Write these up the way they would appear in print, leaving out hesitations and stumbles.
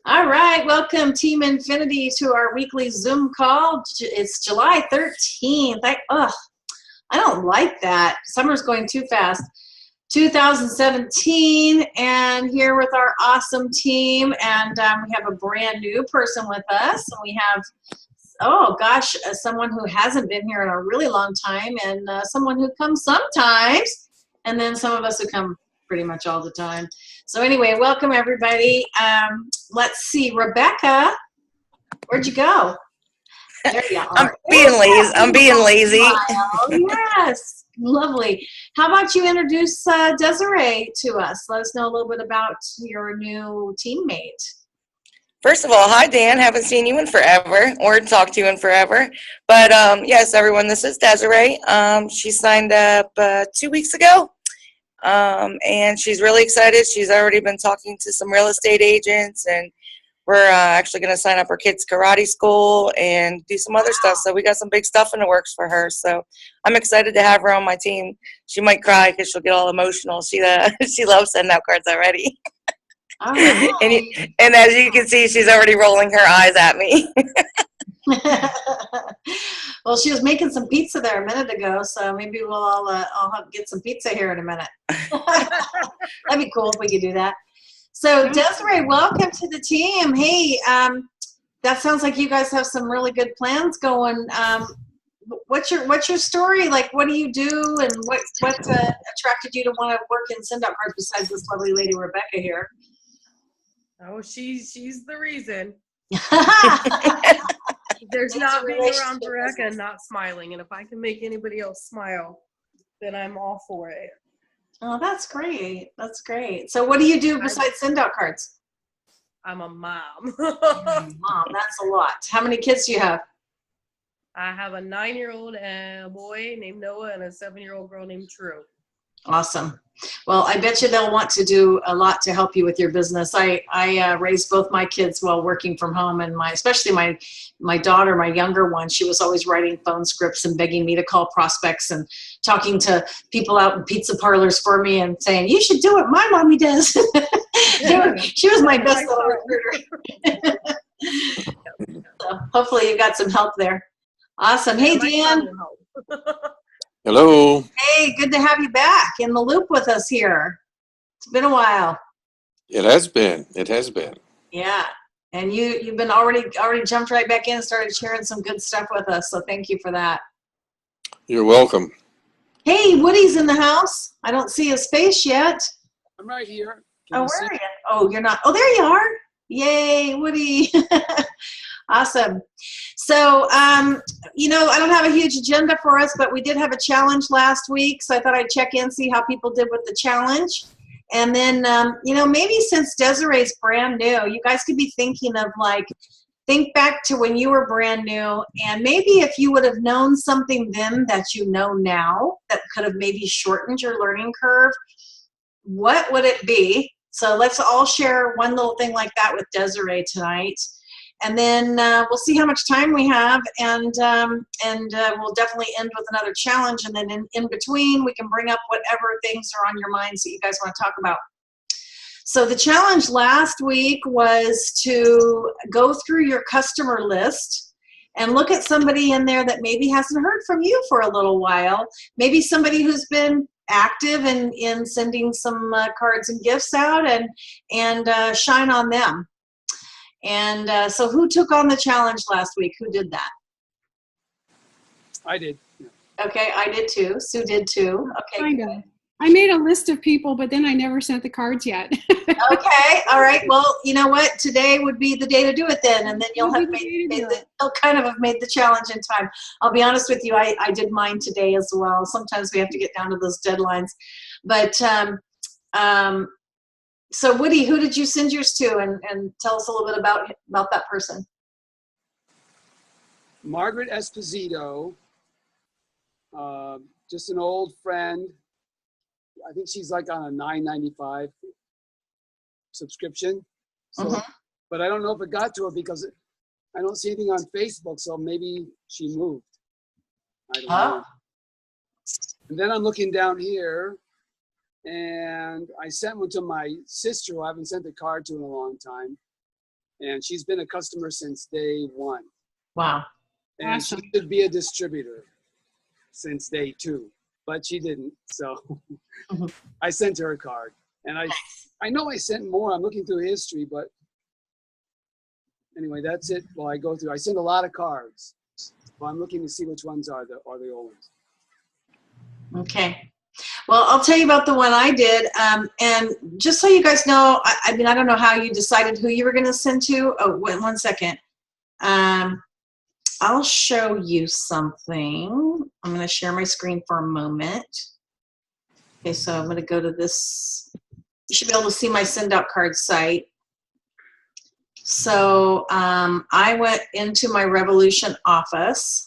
All right, welcome Team Infinity to our weekly Zoom call. It's July 13th. I don't like that. Summer's going too fast. 2017, and here with our awesome team, and we have a brand new person with us, and we have, oh gosh, someone who hasn't been here in a really long time, and someone who comes sometimes, and then some of us who come pretty much all the time. So anyway, welcome everybody. Let's see, Rebecca, where'd you go? There you are. I'm being lazy. Yes, lovely. How about you introduce Desiree to us? Let us know a little bit about your new teammate. First of all, hi Dan. Haven't seen you in forever or talked to you in forever. But yes, everyone, this is Desiree. She signed up 2 weeks ago. And she's really excited. She's already been talking to some real estate agents, and we're actually going to sign up her kids' karate school and do some other stuff. So we got some big stuff in the works for her. So I'm excited to have her on my team. She might cry because she'll get all emotional. She loves SendOutCards already. All right. and as you can see, she's already rolling her eyes at me. Well, she was making some pizza there a minute ago, so maybe we'll all get some pizza here in a minute. That'd be cool if we could do that. So Desiree, welcome to the team. Hey, that sounds like you guys have some really good plans going. What's your story? Like, what do you do, and what attracted you to want to work in SendOutCards besides this lovely lady Rebecca here? Oh, she's the reason. There's not being around Rebecca and not smiling, and if I can make anybody else smile, then I'm all for it. Oh, that's great. That's great. So what do you do besides SendOutCards? I'm a mom. Mom, that's a lot. How many kids do you have? I have a 9-year-old and a boy named Noah and a 7-year-old girl named True. Awesome. Well, I bet you they'll want to do a lot to help you with your business. I raised both my kids while working from home, and especially my daughter, my younger one, she was always writing phone scripts and begging me to call prospects and talking to people out in pizza parlors for me and saying, you should do what my mommy does. She was my best little recruiter. So hopefully you got some help there. Awesome. Hey, Dan. Hello. Hey, good to have you back in the loop with us here. It's been a while. It has been. It has been. Yeah. And you've been already jumped right back in and started sharing some good stuff with us. So thank you for that. You're welcome. Hey, Woody's in the house. I don't see his face yet. I'm right here. Where are you? Oh, you're not. Oh, there you are. Yay, Woody. Awesome. So, I don't have a huge agenda for us, but we did have a challenge last week. So I thought I'd check in, see how people did with the challenge. And then, maybe since Desiree's brand new, you guys could be thinking of think back to when you were brand new, and maybe if you would have known something then that you know now that could have maybe shortened your learning curve, what would it be? So let's all share one little thing like that with Desiree tonight. And then we'll see how much time we have, and we'll definitely end with another challenge. And then in between, we can bring up whatever things are on your minds that you guys want to talk about. So the challenge last week was to go through your customer list and look at somebody in there that maybe hasn't heard from you for a little while. Maybe somebody who's been active in sending some cards and gifts out, and shine on them. And so who took on the challenge last week? Who did that? I did. Yeah. Okay, I did too. Sue did too. Okay. Kind of. I made a list of people, but then I never sent the cards yet. Okay, all right. Well, you know what? Today would be the day to do it then, and then you'll have you'll kind of have made the challenge in time. I'll be honest with you, I did mine today as well. Sometimes we have to get down to those deadlines. But so Woody, who did you send yours to, and tell us a little bit about that person? Margaret Esposito, just an old friend. I think she's like on a $9.95 subscription. So, but I don't know if it got to her because I don't see anything on Facebook. So maybe she moved. I don't know. And then I'm looking down here, and I sent one to my sister who I haven't sent a card to in a long time. And she's been a customer since day one. Wow. And Awesome. she should be a distributor since day two, but she didn't. So Mhm. I sent her a card. And I know I sent more. I'm looking through history, but anyway, that's it. Well, I go through. I send a lot of cards. Well, I'm looking to see which ones are the old ones. Okay. Well, I'll tell you about the one I did. And just so you guys know, I mean, I don't know how you decided who you were going to send to. Oh, wait, one second. I'll show you something. I'm going to share my screen for a moment. Okay, so I'm going to go to this. You should be able to see my SendOutCards site. So I went into my Revolution office.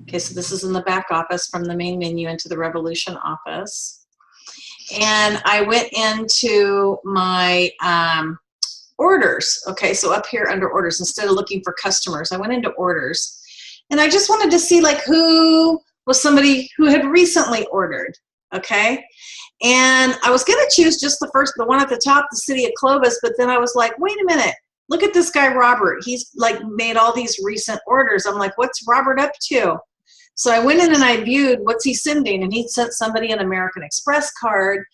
Okay, so this is in the back office from the main menu into the Revolution office. And I went into my orders. Okay, so up here under orders, instead of looking for customers, I went into orders. And I just wanted to see like who was somebody who had recently ordered, okay? And I was gonna choose just the one at the top, the city of Clovis, but then I was like, wait a minute, look at this guy, Robert. He's like made all these recent orders. I'm like, what's Robert up to? So I went in and I viewed what's he sending, and he sent somebody an American Express card.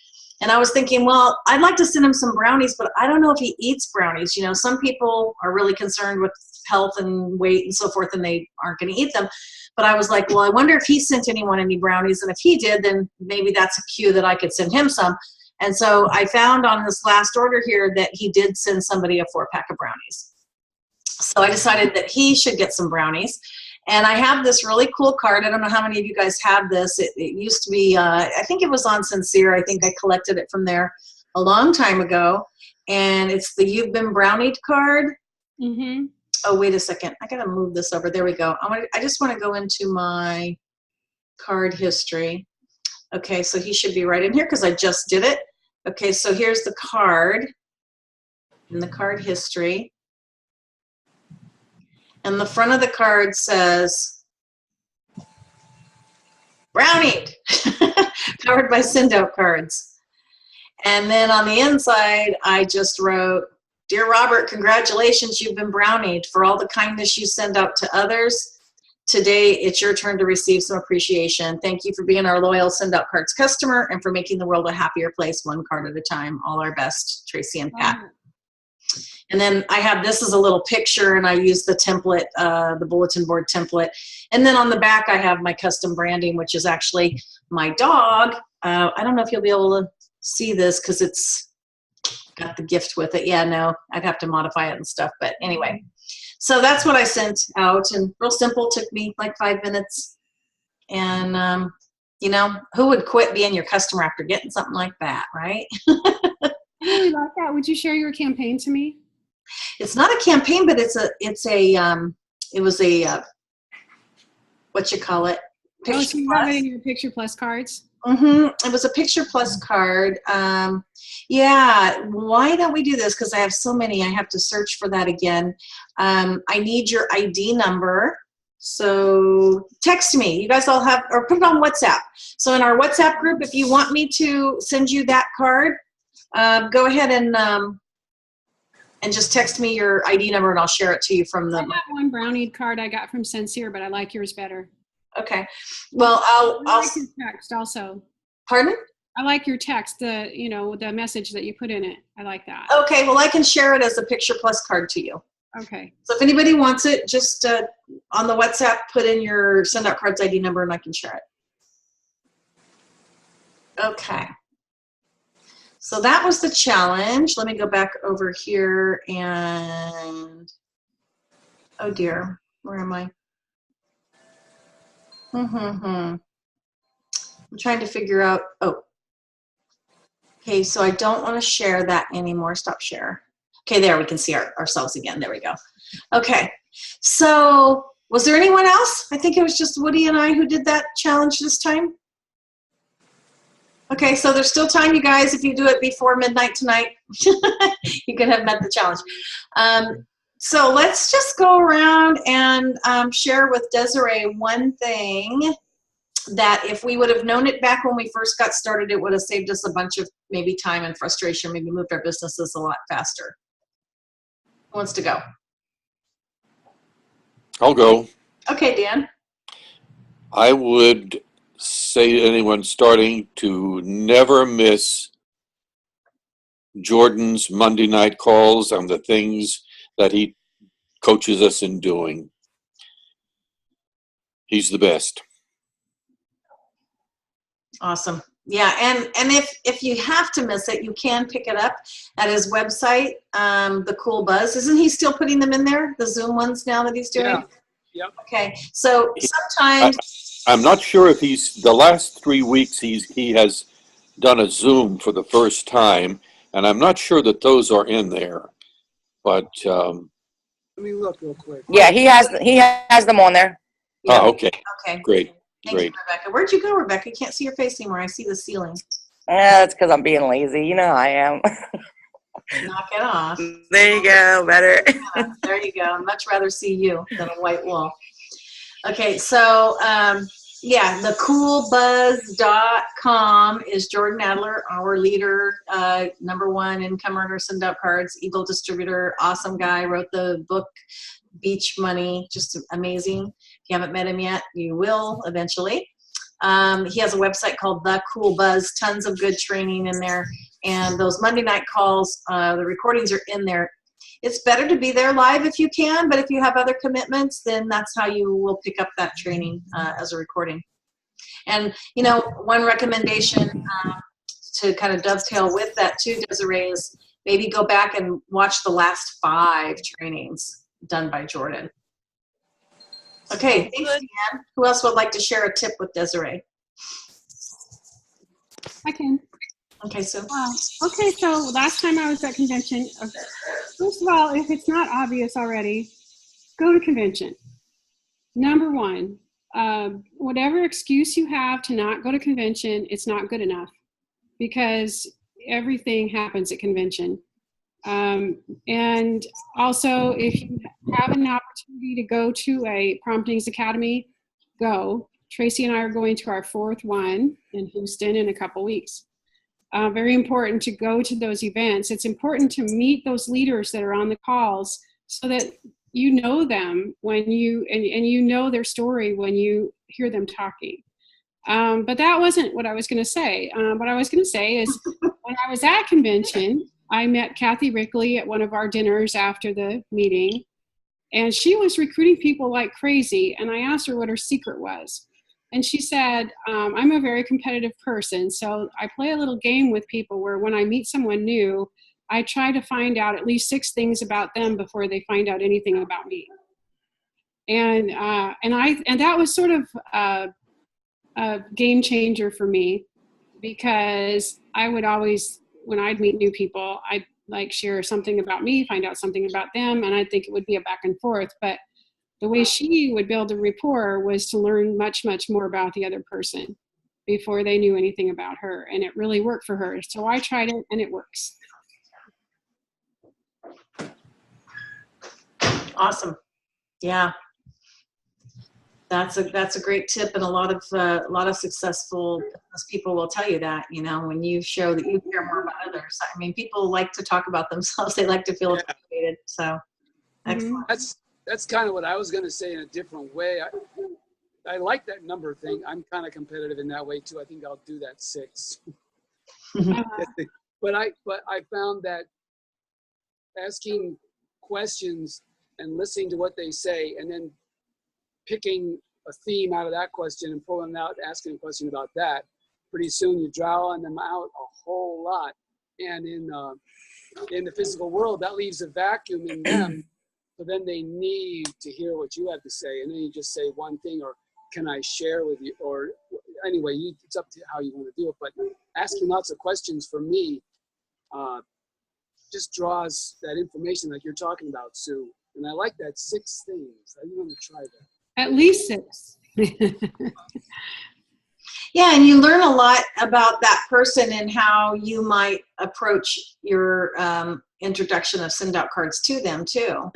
And I was thinking, well, I'd like to send him some brownies, but I don't know if he eats brownies. You know, some people are really concerned with health and weight and so forth, and they aren't going to eat them. But I was like, well, I wonder if he sent anyone any brownies. And if he did, then maybe that's a cue that I could send him some. And so I found on this last order here that he did send somebody a 4-pack of brownies. So I decided that he should get some brownies. And I have this really cool card. I don't know how many of you guys have this. It used to be, I think it was on Sincere. I think I collected it from there a long time ago. And it's the You've Been Brownied card. Mm-hmm. Oh, wait a second. I got to move this over. There we go. I just want to go into my card history. Okay, so he should be right in here because I just did it. Okay, so here's the card in the card history. And the front of the card says, brownied, powered by SendOutCards. And then on the inside, I just wrote, Dear Robert, congratulations, you've been brownied. For all the kindness you send out to others, today it's your turn to receive some appreciation. Thank you for being our loyal SendOutCards customer and for making the world a happier place one card at a time. All our best, Tracy and Pat. And then I have this as a little picture, and I use the template, the bulletin board template. And then on the back, I have my custom branding, which is actually my dog. I don't know if you'll be able to see this because it's got the gift with it. Yeah, no, I'd have to modify it and stuff. But anyway, so that's what I sent out, and real simple. Took me like 5 minutes. And, you know, who would quit being your customer after getting something like that, right? I really like that. Would you share your campaign to me? It's not a campaign, but it was a, what you call it? Oh, so you have it in your Picture Plus cards? Mm-hmm. It was a Picture Plus card. Yeah, why don't we do this? Because I have so many, I have to search for that again. I need your ID number. So text me. You guys all have, or put it on WhatsApp. So in our WhatsApp group, if you want me to send you that card, go ahead and just text me your ID number and I'll share it to you from the. I have one brownie card I got from Sincere, but I like yours better. Okay. Well, I like your text also. Pardon? I like your text, the message that you put in it. I like that. Okay. Well, I can share it as a Picture Plus card to you. Okay. So if anybody wants it, just on the WhatsApp, put in your SendOutCards ID number and I can share it. Okay. So that was the challenge. Let me go back over here and, oh dear, where am I? I'm trying to figure out, oh. Okay, so I don't want to share that anymore. Stop share. Okay, there we can see ourselves again. There we go. Okay, so was there anyone else? I think it was just Woody and I who did that challenge this time. Okay, so there's still time, you guys. If you do it before midnight tonight, you can have met the challenge. So let's just go around and share with Desiree one thing that if we would have known it back when we first got started, it would have saved us a bunch of maybe time and frustration, maybe moved our businesses a lot faster. Who wants to go? I'll go. Okay, Dan. I would say to anyone starting to never miss Jordan's Monday night calls on the things that he coaches us in doing. He's the best. Awesome. Yeah, and if you have to miss it, you can pick it up at his website, the Cool Buzz. Isn't he still putting them in there, the Zoom ones now that he's doing? Yeah. Yep. Okay, so sometimes I'm not sure if the last 3 weeks he has done a Zoom for the first time, and I'm not sure that those are in there. But Let me look real quick. Yeah, he has them on there. yeah. oh, okay, Okay. great, Thank great. you, Rebecca. Where'd you go, Rebecca? I can't see your face anymore. I see the ceiling. That's because I'm being lazy. You know how I am. Knock it off. There you go. Better. There you go. I'd much rather see you than a white wall. Okay, so yeah, the coolbuzz.com is Jordan Adler, our leader, #1 income earner, SendOutCards, Eagle distributor, awesome guy, wrote the book Beach Money, just amazing. If you haven't met him yet, you will eventually. He has a website called The Cool Buzz, tons of good training in there. And those Monday night calls, the recordings are in there. It's better to be there live if you can, but if you have other commitments, then that's how you will pick up that training as a recording. And, you know, one recommendation to kind of dovetail with that too, Desiree, is maybe go back and watch the last 5 trainings done by Jordan. Okay, thanks, Dan. Who else would like to share a tip with Desiree? I can. Okay, so Okay, so last time I was at convention, first of all, if it's not obvious already, go to convention. Number 1, whatever excuse you have to not go to convention, it's not good enough, because everything happens at convention. And also, if you have an opportunity to go to a Promptings Academy, go. Tracy and I are going to our 4th one in Houston in a couple weeks. Very important to go to those events. It's important to meet those leaders that are on the calls so that you know them when you, and you know their story when you hear them talking. But that wasn't what I was going to say. What I was going to say is when I was at convention, I met Kathy Rickley at one of our dinners after the meeting, and she was recruiting people like crazy. And I asked her what her secret was. And she said, I'm a very competitive person, so I play a little game with people where when I meet someone new, I try to find out at least 6 things about them before they find out anything about me. And that was sort of a game changer for me, because I would always, when I'd meet new people, I'd like share something about me, find out something about them, and I think it would be a back and forth. But the way she would build a rapport was to learn much, much more about the other person before they knew anything about her. And it really worked for her. So I tried it, and it works. awesome. Yeah. That's a great tip, and a lot of successful business people will tell you that, you know, when you show that you care more about others. I mean, people like to talk about themselves. They like to feel appreciated. So excellent. That's kind of what I was going to say in a different way. I like that number thing. I'm kind of competitive in that way too. I think I'll do that 6. But I found that asking questions and listening to what they say, and then picking a theme out of that question and pulling it out, asking a question about that, pretty soon you're drawing them out a whole lot. And in the physical world, that leaves a vacuum in them. So then they need to hear what you have to say, and then you just say one thing, or can I share with you, or anyway, it's up to how you want to do it. But asking lots of questions for me just draws that information like you're talking about, Sue. And I like that 6 things. I want to try that. At least 6. Yeah, and you learn a lot about that person and how you might approach your introduction of SendOutCards to them too.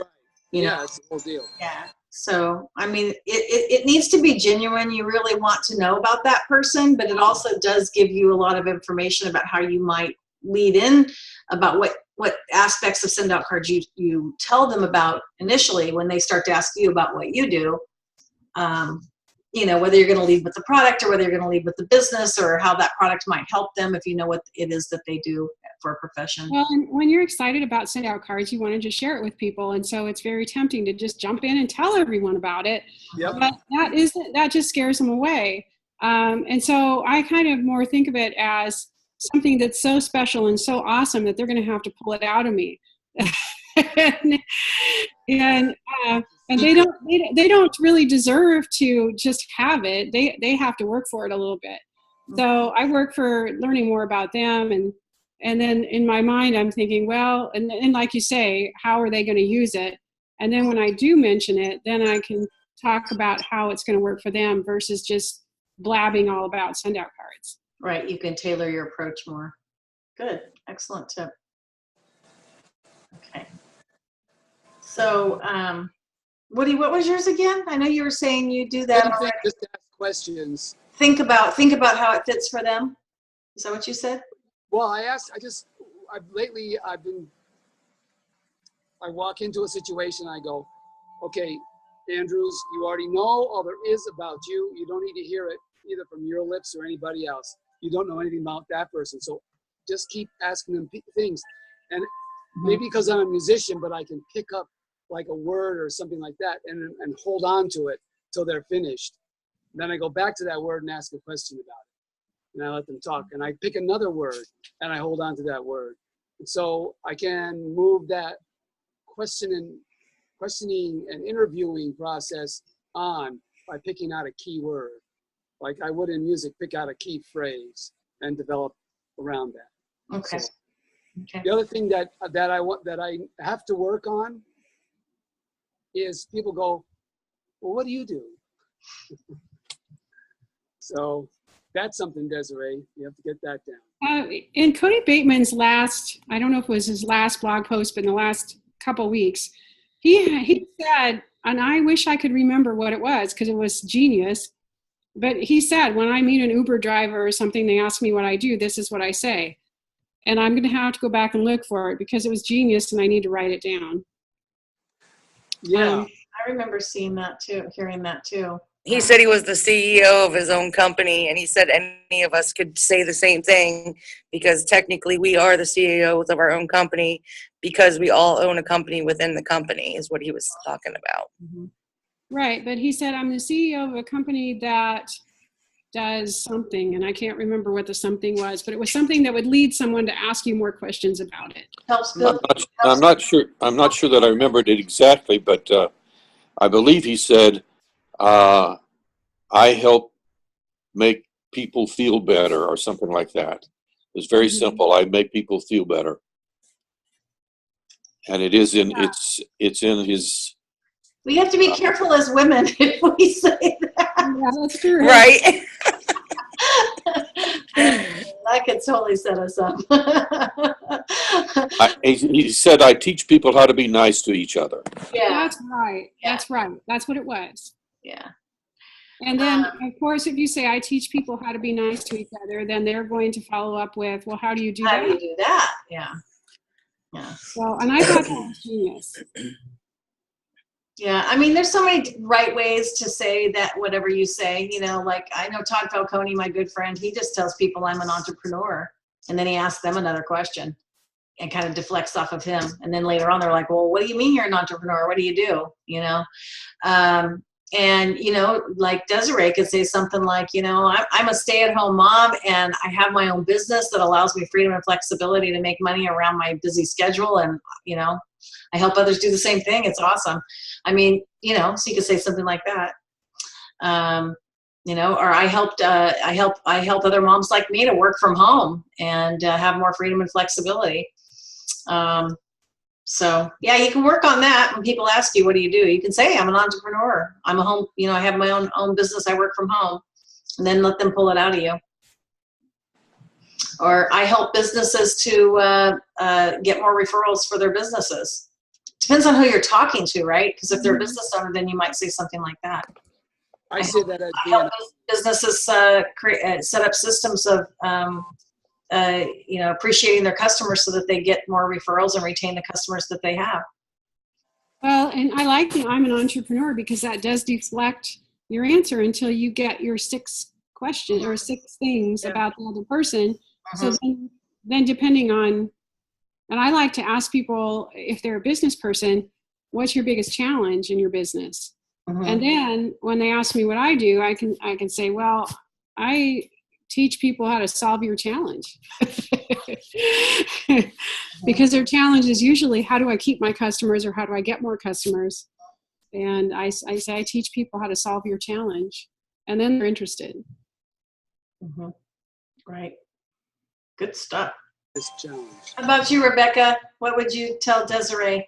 You know? It's the whole deal. Yeah. So, I mean, it needs to be genuine. You really want to know about that person, but it also does give you a lot of information about how you might lead in, about what aspects of SendOutCards you tell them about initially when they start to ask you about what you do. You know, whether you're going to lead with the product or whether you're going to lead with the business or how that product might help them if you know what it is that they do for a profession. Well, and when you're excited about SendOutCards, you want to just share it with people. And so it's very tempting to just jump in and tell everyone about it. Yep. But that just scares them away. And so I kind of more think of it as something that's so special and so awesome that they're going to have to pull it out of me. and they don't really deserve to just have it. They have to work for it a little bit. So I work for learning more about them, and then in my mind I'm thinking, well, and like you say, how are they going to use it? And then when I do mention it, then I can talk about how it's going to work for them versus just blabbing all about SendOutCards. Right, you can tailor your approach more. Good, excellent tip. Okay. So, Woody, what was yours again? I know you were saying you do that already. Just ask questions. Think about how it fits for them. Is that what you said? Well, I walk into a situation, I go, okay, Andrews, you already know all there is about you. You don't need to hear it either from your lips or anybody else. You don't know anything about that person. So just keep asking them things. And maybe because I'm a musician, but I can pick up like a word or something like that and hold on to it till they're finished. Then I go back to that word and ask a question about it. And I let them talk. And I pick another word and I hold on to that word. And so I can move that questioning and interviewing process on by picking out a key word. Like I would in music, pick out a key phrase and develop around that. Okay. So, Okay. the other thing that I have to work on is people go, well, what do you do? So that's something, Desiree, you have to get that down. In Cody Bateman's last, I don't know if it was his last blog post, but in the last couple weeks, he said, and I wish I could remember what it was because it was genius, but he said, when I meet an Uber driver or something, they ask me what I do, this is what I say. And I'm going to have to go back and look for it because it was genius and I need to write it down. Yeah. I remember seeing that too, hearing that too. He said he was the CEO of his own company, and he said any of us could say the same thing because technically we are the CEOs of our own company because we all own a company within the company is what he was talking about. Mm-hmm. Right, but he said, I'm the CEO of a company that does something, and I can't remember what the something was, but it was something that would lead someone to ask you more questions about it. Helps build. I'm not sure that I remembered it exactly, but I believe he said, I help make people feel better or something like that. It's very simple. I make people feel better. And it is in, it's in his. We have to be careful as women if we say that. Yeah, that's true. Right? That could totally set us up. He said, I teach people how to be nice to each other. Yeah. That's right. Yeah. That's right. That's what it was. Yeah. And then, of course, if you say, I teach people how to be nice to each other, then they're going to follow up with, well, how do you do How that? do you do that? Yeah. Yeah. So, and I thought that was genius. Yeah, I mean, there's so many right ways to say that whatever you say, you know, like I know Todd Falcone, my good friend, he just tells people I'm an entrepreneur. And then he asks them another question and kind of deflects off of him. And then later on, they're like, well, what do you mean you're an entrepreneur? What do you do? You know? And, you know, like Desiree could say something like, you know, I'm a stay-at-home mom and I have my own business that allows me freedom and flexibility to make money around my busy schedule. And, you know, I help others do the same thing. It's awesome. I mean, you know, so you could say something like that. You know, or I help other moms like me to work from home and have more freedom and flexibility. So yeah, you can work on that. When people ask you, what do? You can say, I'm an entrepreneur. I'm a home, you know, I have my own business. I work from home, and then let them pull it out of you. Or I help businesses to get more referrals for their businesses. Depends on who you're talking to, right? Because if they're a business owner, then you might say something like that. I say that as I help businesses set up systems of appreciating their customers so that they get more referrals and retain the customers that they have. Well, and I like the I'm an entrepreneur because that does deflect your answer until you get your 6 questions or 6 things about the other person. So then depending on, and I like to ask people, if they're a business person, what's your biggest challenge in your business? And then when they ask me what I do, I can say, well, I teach people how to solve your challenge. Because their challenge is usually, how do I keep my customers, or how do I get more customers? And I say, I teach people how to solve your challenge, and then they're interested. Right. Good stuff. This challenge. How about you, Rebecca? What would you tell Desiree?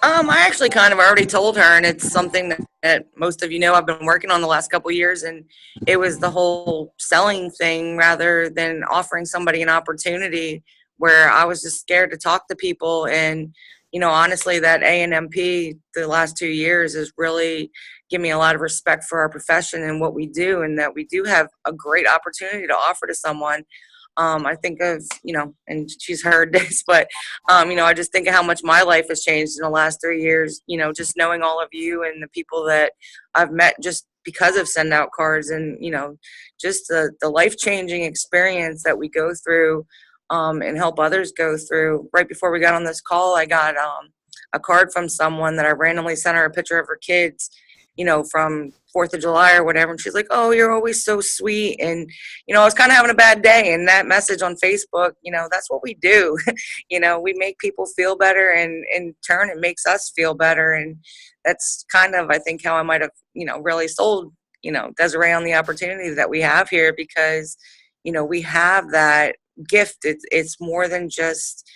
I actually kind of already told her, and it's something that most of you know I've been working on the last couple of years, and it was the whole selling thing rather than offering somebody an opportunity, where I was just scared to talk to people. And, honestly, that ANMP the last 2 years has really given me a lot of respect for our profession and what we do, and that we do have a great opportunity to offer to someone. I think of, and she's heard this, but, I just think of how much my life has changed in the last 3 years, just knowing all of you and the people that I've met just because of SendOutCards, and, just the life-changing experience that we go through and help others go through. Right before we got on this call, I got a card from someone that I randomly sent her a picture of her kids, from 4th of July or whatever. And she's like, oh, you're always so sweet. And, I was kind of having a bad day. And that message on Facebook, that's what we do. We make people feel better, and in turn, it makes us feel better. And that's kind of, I think, how I might have, really sold, Desiree on the opportunity that we have here, because, we have that gift. It's more than just,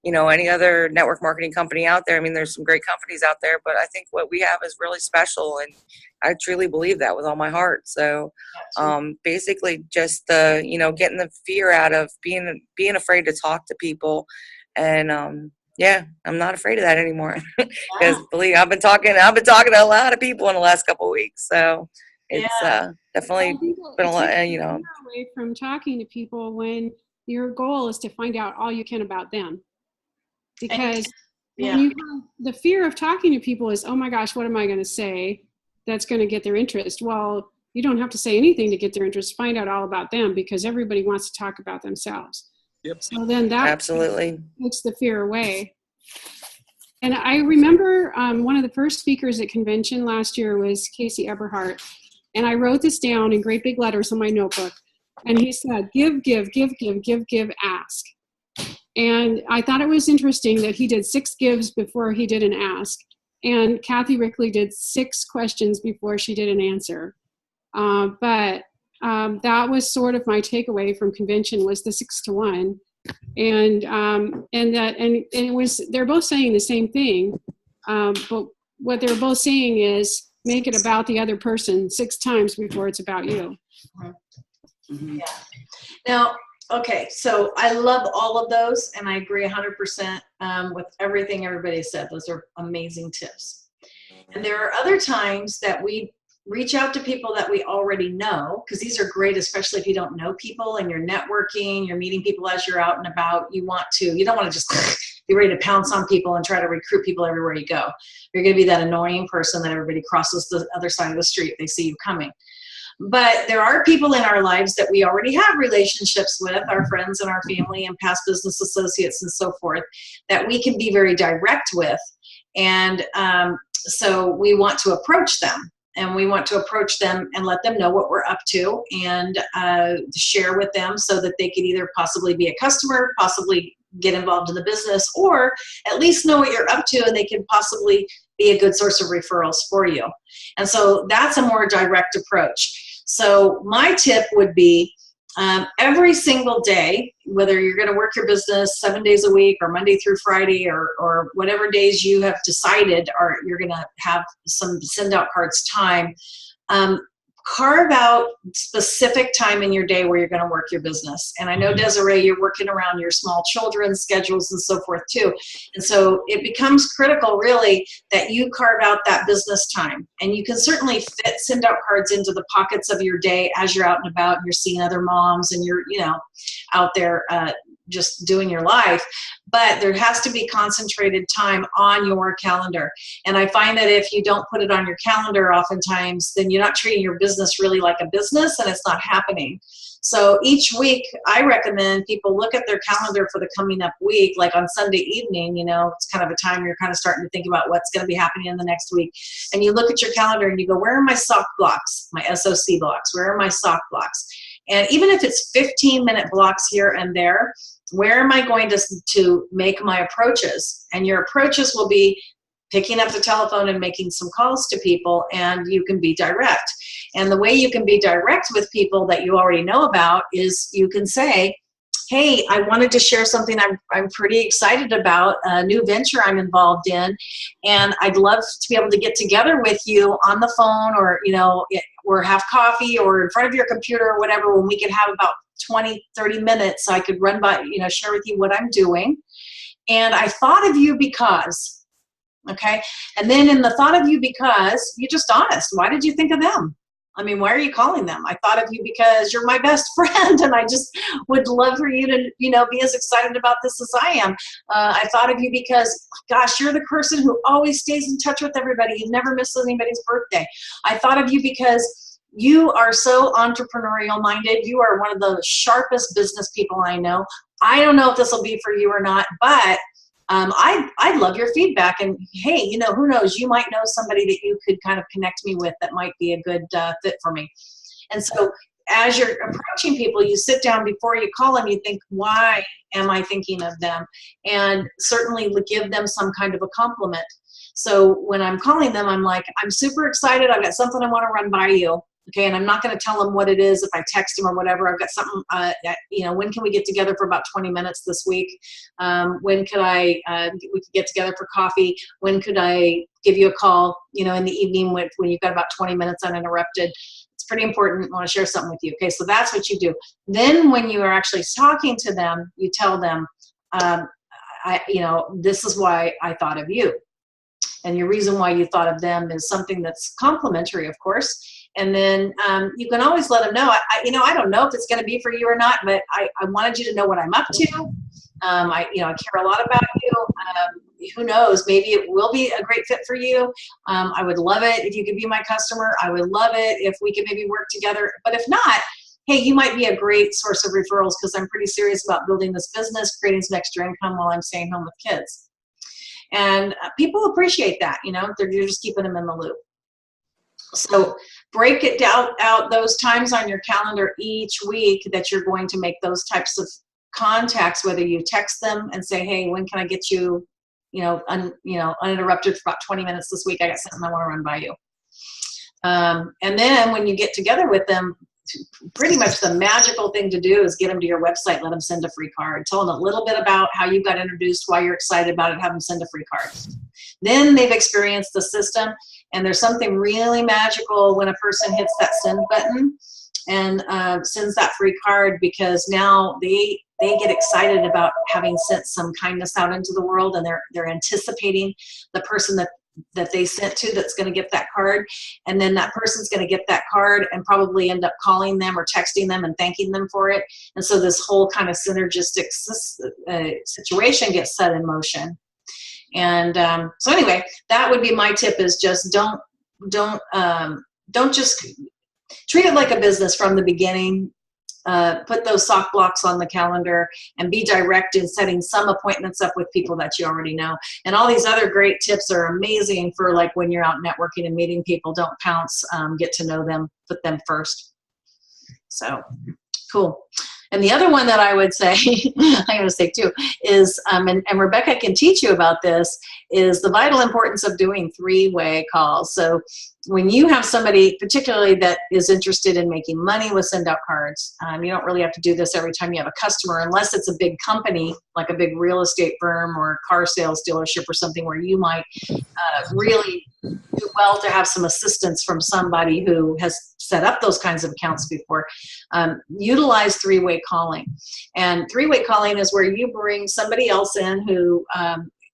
any other network marketing company out there. I mean, there's some great companies out there, but I think what we have is really special, and I truly believe that with all my heart. So basically just getting the fear out of being afraid to talk to people. And I'm not afraid of that anymore, because believe I've been talking to a lot of people in the last couple of weeks. So it's definitely been a lot, away from talking to people when your goal is to find out all you can about them. Because when you have the fear of talking to people is, oh my gosh, what am I going to say that's going to get their interest? Well, you don't have to say anything to get their interest. Find out all about them, because everybody wants to talk about themselves. Yep. So then that absolutely takes the fear away. And I remember one of the first speakers at convention last year was Casey Eberhardt. And I wrote this down in great big letters on my notebook. And he said, give, ask. And I thought it was interesting that he did 6 gives before he did an ask. And Kathy Rickley did 6 questions before she did an answer. But that was sort of my takeaway from convention, was the 6-to-1. And it was, they're both saying the same thing. But what they're both saying is, make it about the other person 6 times before it's about you. Yeah. Now, okay, so I love all of those, and I agree 100% with everything everybody said. Those are amazing tips. And there are other times that we reach out to people that we already know, because these are great, especially if you don't know people and you're networking, you're meeting people as you're out and about. You don't want to just be ready to pounce on people and try to recruit people everywhere you go. You're going to be that annoying person that everybody crosses the other side of the street. They see you coming. But there are people in our lives that we already have relationships with, our friends and our family and past business associates and so forth, that we can be very direct with. And so we want to approach them. And we want to approach them and let them know what we're up to, and share with them so that they can either possibly be a customer, possibly get involved in the business, or at least know what you're up to, and they can possibly be a good source of referrals for you. And so that's a more direct approach. So my tip would be every single day, whether you're going to work your business 7 days a week or Monday through Friday or whatever days you have decided, or you're going to have some SendOutCards time, carve out specific time in your day where you're going to work your business. And I know, Desiree, you're working around your small children's schedules and so forth too. And so it becomes critical really that you carve out that business time. And you can certainly fit send out cards into the pockets of your day as you're out and about and you're seeing other moms and you're, out there just doing your life. But there has to be concentrated time on your calendar. And I find that if you don't put it on your calendar oftentimes, then you're not treating your business really like a business and it's not happening. So each week, I recommend people look at their calendar for the coming up week, like on Sunday evening, it's kind of a time you're kind of starting to think about what's going to be happening in the next week. And you look at your calendar and you go, where are my sock blocks, my SOC blocks? Where are my sock blocks? And even if it's 15-minute blocks here and there, where am I going to make my approaches? And your approaches will be picking up the telephone and making some calls to people, and you can be direct. And the way you can be direct with people that you already know about is you can say, hey, I wanted to share something I'm pretty excited about, a new venture I'm involved in, and I'd love to be able to get together with you on the phone or have coffee or in front of your computer or whatever when we could have about 20, 30 minutes so I could run by, share with you what I'm doing. And I thought of you because, okay? And then in the thought of you because, you're just honest. Why did you think of them? I mean, why are you calling them? I thought of you because you're my best friend and I just would love for you to, be as excited about this as I am. I thought of you because, gosh, you're the person who always stays in touch with everybody. You never miss anybody's birthday. I thought of you because you are so entrepreneurial minded. You are one of the sharpest business people I know. I don't know if this will be for you or not, but I love your feedback. And hey, who knows? You might know somebody that you could kind of connect me with that might be a good fit for me. And so as you're approaching people, you sit down before you call them, you think, why am I thinking of them? And certainly give them some kind of a compliment. So when I'm calling them, I'm like, I'm super excited. I've got something I want to run by you. Okay, and I'm not going to tell them what it is if I text them or whatever. I've got something, when can we get together for about 20 minutes this week? When could we could get together for coffee? When could I give you a call, in the evening when you've got about 20 minutes uninterrupted? It's pretty important. I want to share something with you. Okay, so that's what you do. Then when you are actually talking to them, you tell them, this is why I thought of you. And your reason why you thought of them is something that's complimentary, of course. And then you can always let them know, I don't know if it's going to be for you or not, but I wanted you to know what I'm up to. I care a lot about you. Who knows? Maybe it will be a great fit for you. I would love it if you could be my customer. I would love it if we could maybe work together. But if not, hey, you might be a great source of referrals because I'm pretty serious about building this business, creating some extra income while I'm staying home with kids. And people appreciate that, you're just keeping them in the loop. So break it out those times on your calendar each week that you're going to make those types of contacts, whether you text them and say, hey, when can I get you, uninterrupted for about 20 minutes this week? I got something I want to run by you. And then when you get together with them, pretty much the magical thing to do is get them to your website, let them send a free card. Tell them a little bit about how you got introduced, why you're excited about it, have them send a free card. Then they've experienced the system, and there's something really magical when a person hits that send button and sends that free card, because now they get excited about having sent some kindness out into the world, and they're anticipating the person that they sent to that's going to get that card, and then that person's going to get that card and probably end up calling them or texting them and thanking them for it. And so this whole kind of synergistic situation gets set in motion. And so anyway, that would be my tip, is just don't just treat it like a business from the beginning. Put those sock blocks on the calendar and be direct in setting some appointments up with people that you already know. And all these other great tips are amazing for like when you're out networking and meeting people. Don't pounce, get to know them, put them first. So cool. And the other one that I would say, I'm going to say too, is, and Rebecca can teach you about this, is the vital importance of doing three-way calls. So when you have somebody particularly that is interested in making money with SendOutCards, you don't really have to do this every time you have a customer, unless it's a big company, like a big real estate firm or a car sales dealership or something, where you might really do well to have some assistance from somebody who has set up those kinds of accounts before, utilize three-way calling. And three-way calling is where you bring somebody else in who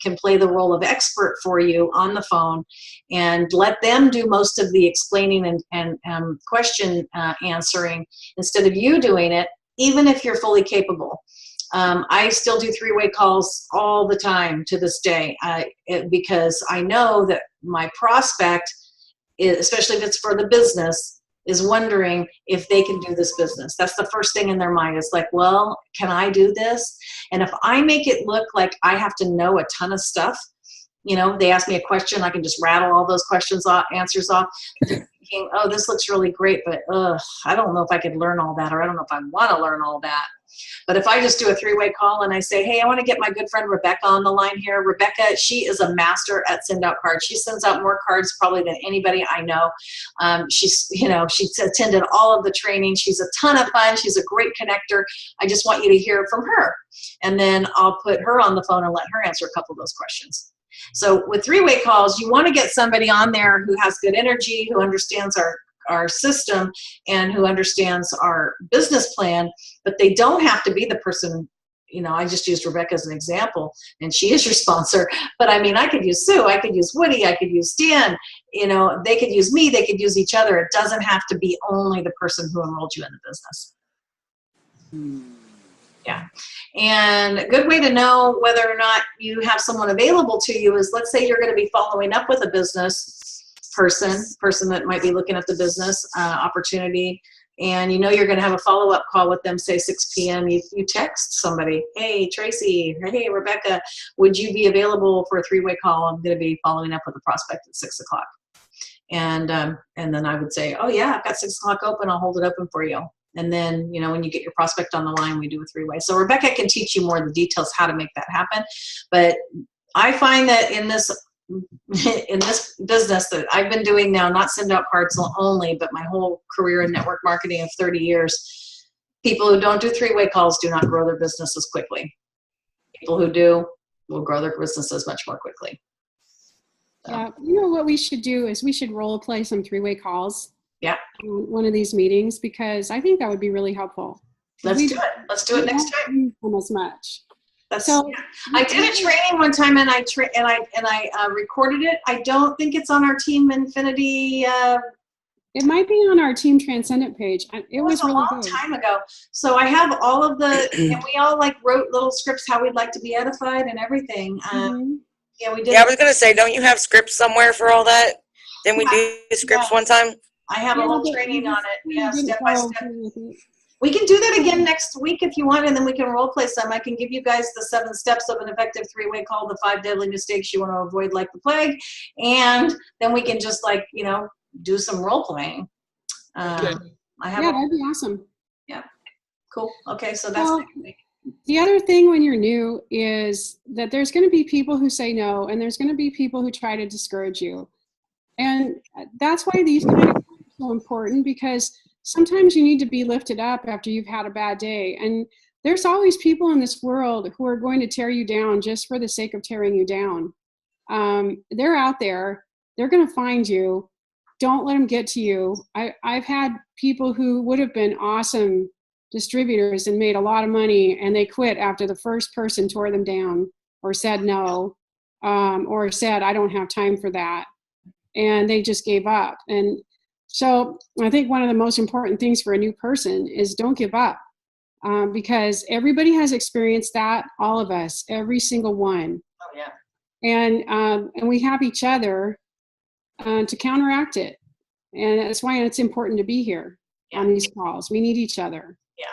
can play the role of expert for you on the phone, and let them do most of the explaining and question answering instead of you doing it, even if you're fully capable. I still do three-way calls all the time to this day, because I know that my prospect, especially if it's for the business, is wondering if they can do this business. That's the first thing in their mind. It's like, well, can I do this? And if I make it look like I have to know a ton of stuff, you know, they ask me a question, I can just rattle all those answers off. They're thinking, oh, this looks really great, but I don't know if I could learn all that, or I don't know if I want to learn all that. But if I just do a three-way call and I say, hey, I want to get my good friend Rebecca on the line here. Rebecca, she is a master at SendOutCards. She sends out more cards probably than anybody I know. She's attended all of the training. She's a ton of fun. She's a great connector. I just want you to hear from her. And then I'll put her on the phone and let her answer a couple of those questions. So with three-way calls, you want to get somebody on there who has good energy, who understands our system, and who understands our business plan, but they don't have to be the person, you know, I just used Rebecca as an example, and she is your sponsor, but I mean, I could use Sue, I could use Woody, I could use Dan, you know, they could use me, they could use each other. It doesn't have to be only the person who enrolled you in the business. Yeah. And a good way to know whether or not you have someone available to you is, let's say you're going to be following up with a business person that might be looking at the business opportunity, and you know you're going to have a follow-up call with them, say 6 p.m. You text somebody, hey, Tracy, hey, Rebecca, would you be available for a three-way call? I'm going to be following up with a prospect at 6 o'clock. And then I would say, oh, yeah, I've got 6 o'clock open. I'll hold it open for you. And then, you know, when you get your prospect on the line, we do a three-way. So Rebecca can teach you more of the details how to make that happen. But I find that in this business that I've been doing now, not SendOutCards only, but my whole career in network marketing of 30 years, people who don't do three-way calls do not grow their businesses quickly. People who do will grow their businesses much more quickly. So. Yeah, you know what we should do is we should role play some three-way calls. Yeah. One of these meetings, because I think that would be really helpful. Let's do it. Let's do it next time. As much. So I did a training one time, and I recorded it. I don't think it's on our Team Infinity. It might be on our Team Transcendent page. It was really a long time ago. So I have all of the, and we all like wrote little scripts how we'd like to be edified and everything. Yeah, we did. Yeah, I was gonna say, don't you have scripts somewhere for all that? Didn't we do scripts one time? I have a whole training on it. Yeah, step by step. We can do that again next week if you want, and then we can role play some. I can give you guys the 7 steps of an effective three-way call, the 5 deadly mistakes you want to avoid like the plague, and then we can just, like, you know, do some role playing. Okay. That'd be awesome. Yeah, cool. Okay, so that's next week. The other thing when you're new is that there's going to be people who say no, and there's going to be people who try to discourage you. And that's why these kind of things are so important, because sometimes you need to be lifted up after you've had a bad day. And there's always people in this world who are going to tear you down just for the sake of tearing you down. They're out there. They're going to find you. Don't let them get to you. I've had people who would have been awesome distributors and made a lot of money, and they quit after the first person tore them down or said no, or said, I don't have time for that. And they just gave up. And so I think one of the most important things for a new person is don't give up, because everybody has experienced that, all of us, every single one. Oh, yeah. And we have each other to counteract it. And that's why it's important to be here on these calls. We need each other. Yeah.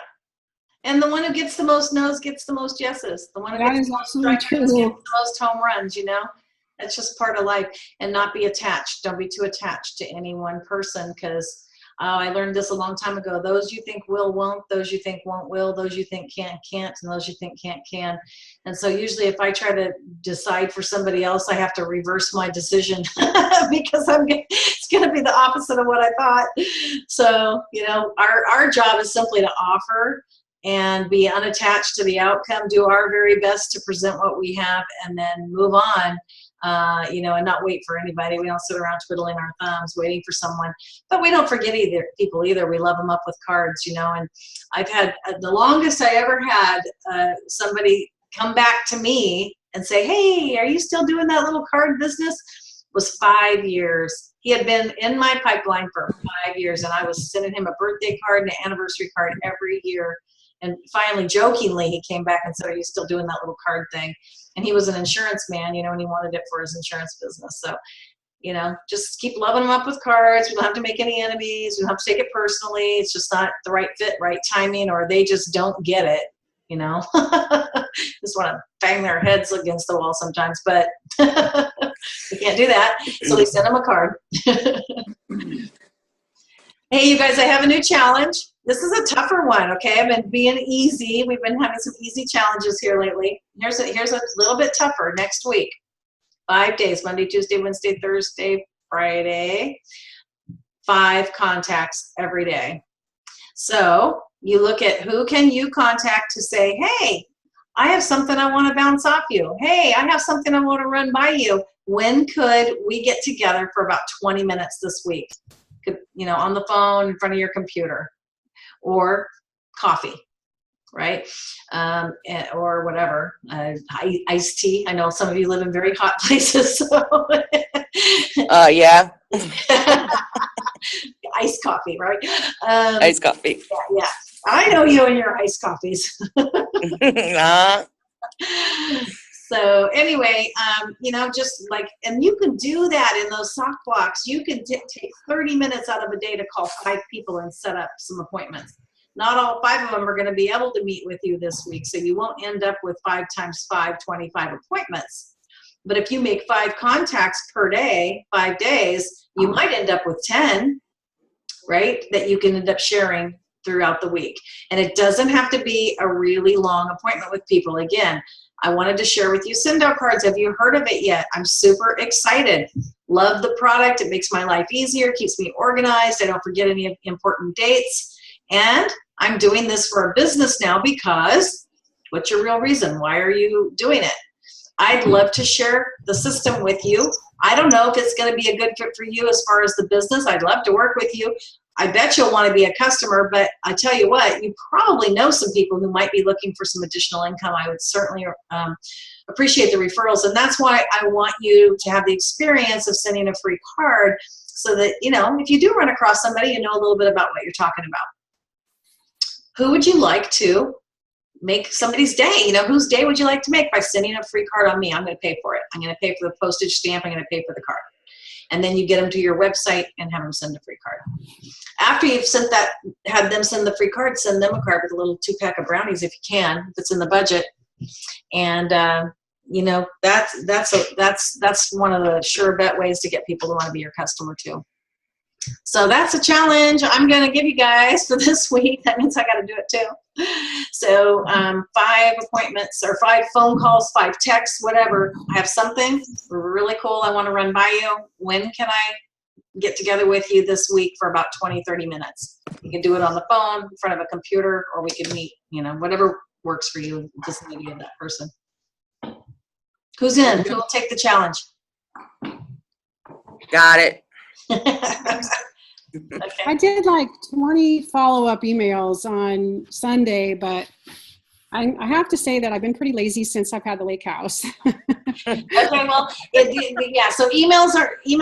And the one who gets the most no's gets the most yeses. The one who That gets is the most absolutely strikeouts true. gets the most home runs, you know? That's just part of life. And not be attached. Don't be too attached to any one person, because I learned this a long time ago. Those you think will, won't. Those you think won't, will. Those you think can, can't. And those you think can't, can. And so usually if I try to decide for somebody else, I have to reverse my decision because it's going to be the opposite of what I thought. So, you know, our job is simply to offer and be unattached to the outcome, do our very best to present what we have, and then move on, and not wait for anybody. We don't sit around twiddling our thumbs waiting for someone, but we don't forget people either. We love them up with cards, and I've had the longest I ever had somebody come back to me and say, hey, are you still doing that little card business? Was 5 years. He had been in my pipeline for 5 years, and I was sending him a birthday card and an anniversary card every year. And finally, jokingly, he came back and said, are you still doing that little card thing? And he was an insurance man, and he wanted it for his insurance business. So, just keep loving them up with cards. We don't have to make any enemies. We don't have to take it personally. It's just not the right fit, right timing, or they just don't get it, Just want to bang their heads against the wall sometimes, but we can't do that. So we send them a card. Hey, you guys, I have a new challenge. This is a tougher one, okay? I've been being easy. We've been having some easy challenges here lately. Here's a little bit tougher next week. 5 days, Monday, Tuesday, Wednesday, Thursday, Friday. 5 contacts every day. So you look at who can you contact to say, hey, I have something I want to bounce off you. Hey, I have something I want to run by you. When could we get together for about 20 minutes this week? On the phone, in front of your computer, or coffee, right? Or whatever, iced tea. I know some of you live in very hot places, so. Yeah. Iced coffee, right? Iced coffee. Yeah. I know you and your iced coffees. So anyway, and you can do that in those sock blocks. You can take 30 minutes out of a day to call 5 people and set up some appointments. Not all 5 of them are going to be able to meet with you this week, so you won't end up with 5 times 5, 25 appointments. But if you make 5 contacts per day, 5 days, you might end up with 10, right, that you can end up sharing throughout the week. And it doesn't have to be a really long appointment with people. Again, I wanted to share with you SendOutCards. Have you heard of it yet? I'm super excited. Love the product. It makes my life easier, keeps me organized. I don't forget any important dates. And I'm doing this for a business now because what's your real reason? Why are you doing it? I'd love to share the system with you. I don't know if it's going to be a good fit for you as far as the business. I'd love to work with you. I bet you'll want to be a customer, but I tell you what, you probably know some people who might be looking for some additional income. I would certainly appreciate the referrals, and that's why I want you to have the experience of sending a free card so that, if you do run across somebody, you know a little bit about what you're talking about. Who would you like to make somebody's day? Whose day would you like to make by sending a free card on me? I'm going to pay for it. I'm going to pay for the postage stamp. I'm going to pay for the card. And then you get them to your website and have them send a free card. After you've had them send the free card, send them a card with a little 2-pack of brownies if you can, if it's in the budget. And that's one of the sure bet ways to get people to want to be your customer too. So that's a challenge I'm going to give you guys for this week. That means I got to do it too. So 5 appointments or 5 phone calls, 5 texts, whatever. I have something really cool I want to run by you. When can I get together with you this week for about 20, 30 minutes? You can do it on the phone, in front of a computer, or we can meet, whatever works for you, vicinity of that person. Who's in? Who will take the challenge? Got it. Okay. I did like 20 follow-up emails on Sunday, but I have to say that I've been pretty lazy since I've had the lake house. Okay, well, yeah. So emails. You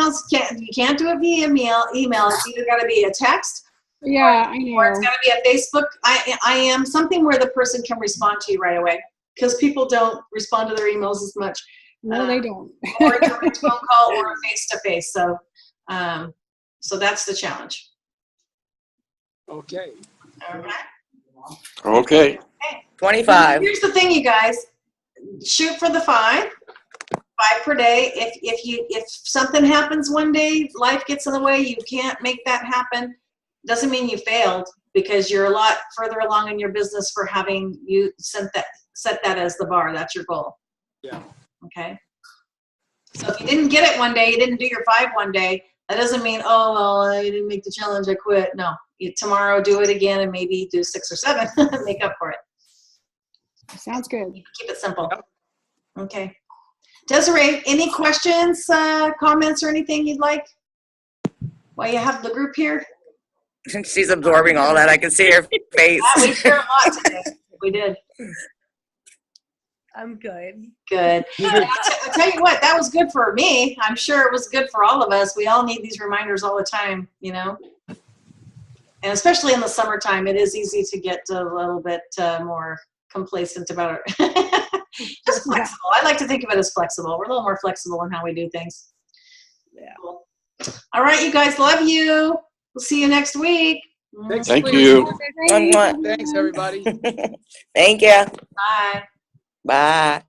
can't do it via email. It's either got to be a text. Yeah, I know. Or it's got to be a Facebook. I am something where the person can respond to you right away, because people don't respond to their emails as much. No, they don't. Or a direct phone call or a face-to-face. So, so that's the challenge. Okay. Okay. 25. Here's the thing, you guys. Shoot for the 5 per day. If something happens one day, life gets in the way, you can't make that happen, doesn't mean you failed, because you're a lot further along in your business for having you set that as the bar. That's your goal. Yeah. Okay. So if you didn't get it one day, you didn't do your 5 one day, That doesn't mean, oh, well, I didn't make the challenge, I quit. No, tomorrow do it again and maybe do 6 or 7, make up for it. Sounds good. Keep it simple. Okay. Desiree, any questions, comments, or anything you'd like while you have the group here? She's absorbing all that. I can see her face. Yeah, we shared a lot today. We did. I'm good. Good. I'll tell you what, that was good for me. I'm sure it was good for all of us. We all need these reminders all the time, you know? And especially in the summertime, it is easy to get a little bit more complacent about it. Just flexible. I like to think of it as flexible. We're a little more flexible in how we do things. Yeah. Cool. All right, you guys, love you. We'll see you next week. Thanks, Thank please. you. Thanks, everybody. Thank you. Bye. Bye.